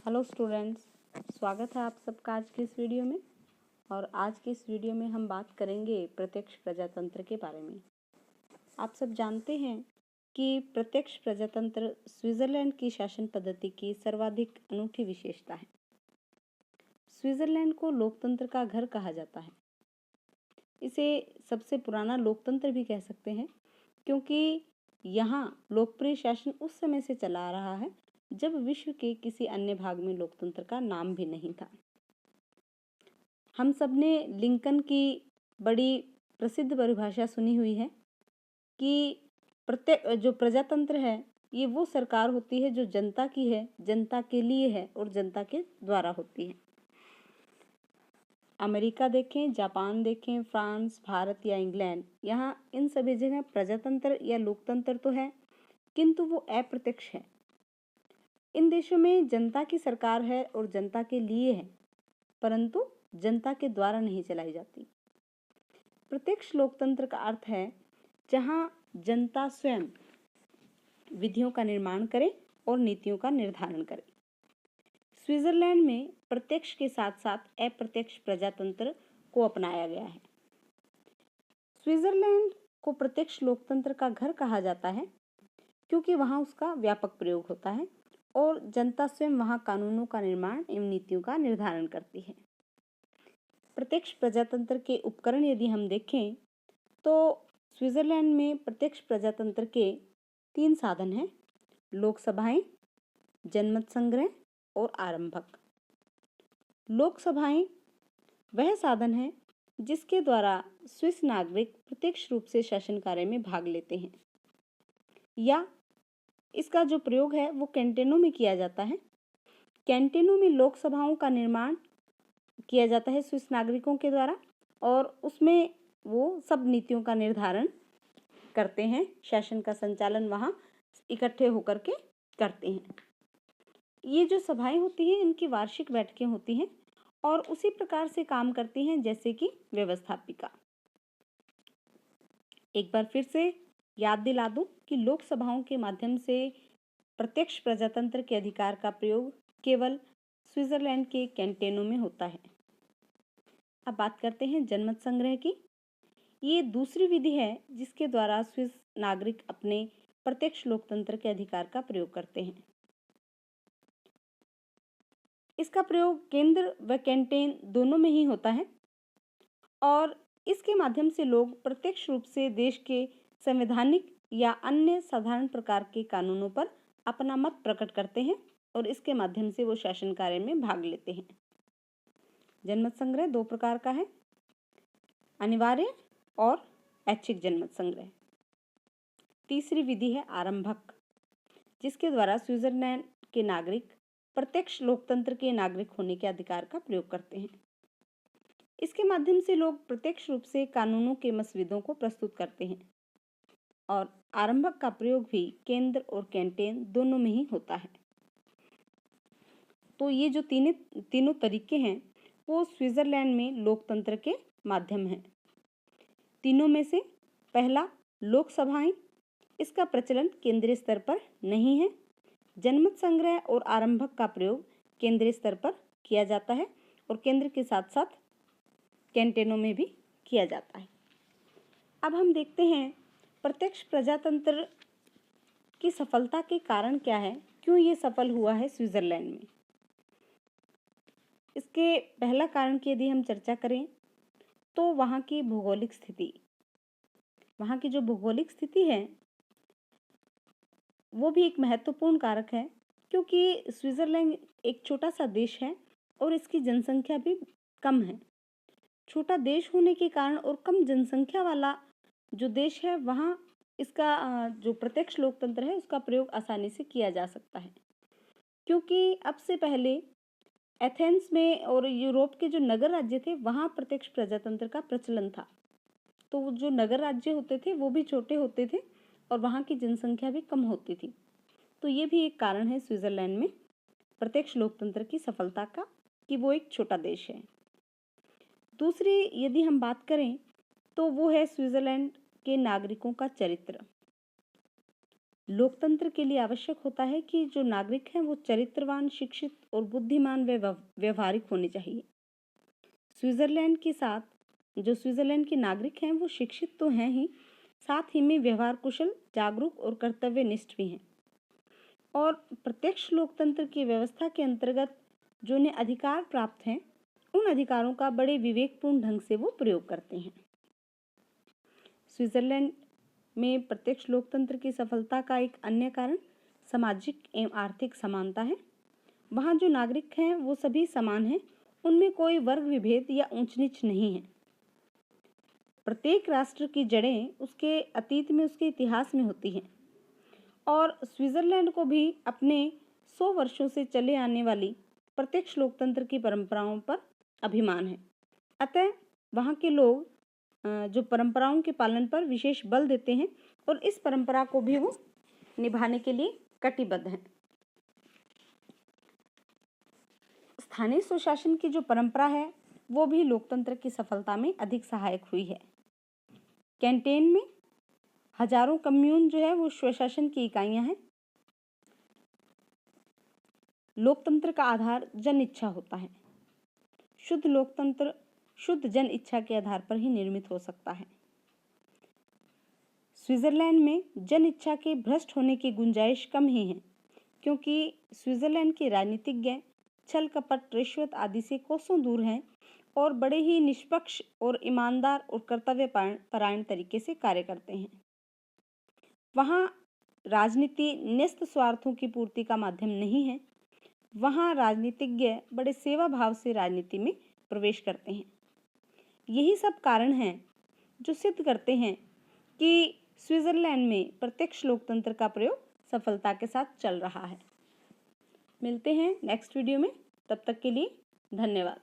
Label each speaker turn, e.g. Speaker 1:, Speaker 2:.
Speaker 1: Hello students, स्वागत है आप सबका आज की इस वीडियो में। और आज की इस वीडियो में हम बात करेंगे प्रत्यक्ष प्रजातंत्र के बारे में। आप सब जानते हैं कि प्रत्यक्ष प्रजातंत्र स्विट्जरलैंड की शासन पद्धति की सर्वाधिक अनूठी विशेषता है। स्विट्जरलैंड को लोकतंत्र का घर कहा जाता है। इसे सबसे पुराना लोकतंत्र भी कह सकते हैं, क्योंकि यहाँ लोकप्रिय शासन उस समय से चला आ रहा है जब विश्व के किसी अन्य भाग में लोकतंत्र का नाम भी नहीं था। हम सब ने लिंकन की बड़ी प्रसिद्ध परिभाषा सुनी हुई है कि जो प्रजातंत्र है ये वो सरकार होती है जो जनता की है, जनता के लिए है और जनता के द्वारा होती है। अमेरिका देखें, जापान देखें, फ्रांस, भारत या इंग्लैंड, यहाँ इन सभी जगह प्रजातंत्र या लोकतंत्र तो है, किंतु वो अप्रत्यक्ष है। इन देशों में जनता की सरकार है और जनता के लिए है, परंतु जनता के द्वारा नहीं चलाई जाती। प्रत्यक्ष लोकतंत्र का अर्थ है जहां जनता स्वयं विधियों का निर्माण करे और नीतियों का निर्धारण करे। स्विट्जरलैंड में प्रत्यक्ष के साथ साथ अप्रत्यक्ष प्रजातंत्र को अपनाया गया है। स्विट्जरलैंड को प्रत्यक्ष लोकतंत्र का घर कहा जाता है क्योंकि वहां उसका व्यापक प्रयोग होता है और जनता स्वयं वहां कानूनों का निर्माण एवं नीतियों का निर्धारण करती है। प्रत्यक्ष प्रजातंत्र के उपकरण यदि हम देखें तो स्विट्जरलैंड में प्रत्यक्ष प्रजातंत्र के 3 साधन हैं: लोकसभाएं, जनमत संग्रह और आरंभक। लोकसभाएं वह साधन है जिसके द्वारा स्विस नागरिक प्रत्यक्ष रूप से शासन कार्य में भाग लेते हैं, या इसका जो प्रयोग है वो कैंटोनों में किया जाता है। कैंटोनों में लोकसभाओं का निर्माण किया जाता है स्विस नागरिकों के द्वारा और उसमें वो सब नीतियों का निर्धारण करते हैं, शासन का संचालन वहाँ इकट्ठे होकर के करते हैं। ये जो सभाएं होती हैं इनकी वार्षिक बैठकें होती हैं और उसी प्रकार से काम करती हैं जैसे कि व्यवस्थापिका। एक बार फिर से याद दिला दूं कि लोकसभाओं के माध्यम से प्रत्यक्ष प्रजातंत्र के अधिकार का प्रयोग केवल स्विट्जरलैंड के कैंटोनों में होता है। अब बात करते हैं जनमत संग्रह की। ये दूसरी विधि है जिसके द्वारा स्विस नागरिक अपने प्रत्यक्ष लोकतंत्र के अधिकार का प्रयोग करते हैं। इसका प्रयोग केंद्र व कैंटोन दोनों में ही होता है और इसके माध्यम से लोग प्रत्यक्ष रूप से देश के संवैधानिक या अन्य साधारण प्रकार के कानूनों पर अपना मत प्रकट करते हैं और इसके माध्यम से वो शासन कार्य में भाग लेते हैं। जनमत संग्रह 2 प्रकार का है: अनिवार्य और ऐच्छिक जनमत संग्रह। तीसरी विधि है आरंभक, जिसके द्वारा स्विट्जरलैंड के नागरिक प्रत्यक्ष लोकतंत्र के नागरिक होने के अधिकार का प्रयोग करते हैं। इसके माध्यम से लोग प्रत्यक्ष रूप से कानूनों के मसविदों को प्रस्तुत करते हैं और आरंभक का प्रयोग भी केंद्र और कैंटोन दोनों में ही होता है। तो ये जो तीनों तरीके हैं वो स्विट्जरलैंड में लोकतंत्र के माध्यम हैं। तीनों में से पहला लोकसभाएं, इसका प्रचलन केंद्रीय स्तर पर नहीं है। जनमत संग्रह और आरंभक का प्रयोग केंद्रीय स्तर पर किया जाता है और केंद्र के साथ साथ कैंटोनों में भी किया जाता है। अब हम देखते हैं प्रत्यक्ष प्रजातंत्र की सफलता के कारण क्या है, क्यों ये सफल हुआ है स्विट्जरलैंड में। इसके पहला कारण की यदि हम चर्चा करें तो वहाँ की भौगोलिक स्थिति। वहाँ की जो भौगोलिक स्थिति है वो भी एक महत्वपूर्ण कारक है, क्योंकि स्विट्जरलैंड एक छोटा सा देश है और इसकी जनसंख्या भी कम है। छोटा देश होने के कारण और कम जनसंख्या वाला जो देश है वहाँ इसका जो प्रत्यक्ष लोकतंत्र है उसका प्रयोग आसानी से किया जा सकता है, क्योंकि अब से पहले एथेंस में और यूरोप के जो नगर राज्य थे वहाँ प्रत्यक्ष प्रजातंत्र का प्रचलन था। तो जो नगर राज्य होते थे वो भी छोटे होते थे और वहाँ की जनसंख्या भी कम होती थी। तो ये भी एक कारण है स्विट्जरलैंड में प्रत्यक्ष लोकतंत्र की सफलता का, कि वो एक छोटा देश है। दूसरी यदि हम बात करें तो वो है स्विट्जरलैंड के नागरिकों का चरित्र। लोकतंत्र के लिए आवश्यक होता है कि जो नागरिक हैं वो चरित्रवान, शिक्षित और बुद्धिमान व व्यवहारिक होने चाहिए। स्विट्जरलैंड के साथ जो स्विट्जरलैंड के नागरिक हैं वो शिक्षित तो हैं ही, साथ ही में व्यवहार कुशल, जागरूक और कर्तव्यनिष्ठ भी हैं। और प्रत्यक्ष लोकतंत्र की व्यवस्था के अंतर्गत जो उन्हें अधिकार प्राप्त हैं, उन अधिकारों का बड़े विवेकपूर्ण ढंग से वो प्रयोग करते हैं। स्विट्जरलैंड में प्रत्यक्ष लोकतंत्र की सफलता का एक अन्य कारण सामाजिक एवं आर्थिक समानता है। वहाँ जो नागरिक हैं वो सभी समान हैं, उनमें कोई वर्ग विभेद या ऊंच नीच नहीं है। प्रत्येक राष्ट्र की जड़ें उसके अतीत में, उसके इतिहास में होती हैं और स्विट्जरलैंड को भी अपने 100 वर्षों से चले आने वाली प्रत्यक्ष लोकतंत्र की परंपराओं पर अभिमान है। अतः वहाँ के लोग जो परंपराओं के पालन पर विशेष बल देते हैं और इस परंपरा को भी वो निभाने के लिए कटिबद्ध हैं। स्थानीय स्वशासन की जो परंपरा है वो भी लोकतंत्र की सफलता में अधिक सहायक हुई है। कैंटेन में हजारों कम्यून जो है वो स्वशासन की इकाइयां हैं। लोकतंत्र का आधार जन इच्छा होता है। शुद्ध लोकतंत्र शुद्ध जन इच्छा के आधार पर ही निर्मित हो सकता है। स्विट्जरलैंड में जन इच्छा के भ्रष्ट होने की गुंजाइश कम ही है, क्योंकि स्विट्जरलैंड के राजनीतिज्ञ छल कपट, रिश्वत आदि से कोसों दूर हैं और बड़े ही निष्पक्ष और ईमानदार और कर्तव्य परायण तरीके से कार्य करते हैं। वहाँ राजनीति न्यस्त स्वार्थों की पूर्ति का माध्यम नहीं है। वहाँ राजनीतिज्ञ बड़े सेवा भाव से राजनीति में प्रवेश करते हैं। यही सब कारण हैं जो सिद्ध करते हैं कि स्विट्जरलैंड में प्रत्यक्ष लोकतंत्र का प्रयोग सफलता के साथ चल रहा है। मिलते हैं नेक्स्ट वीडियो में, तब तक के लिए धन्यवाद।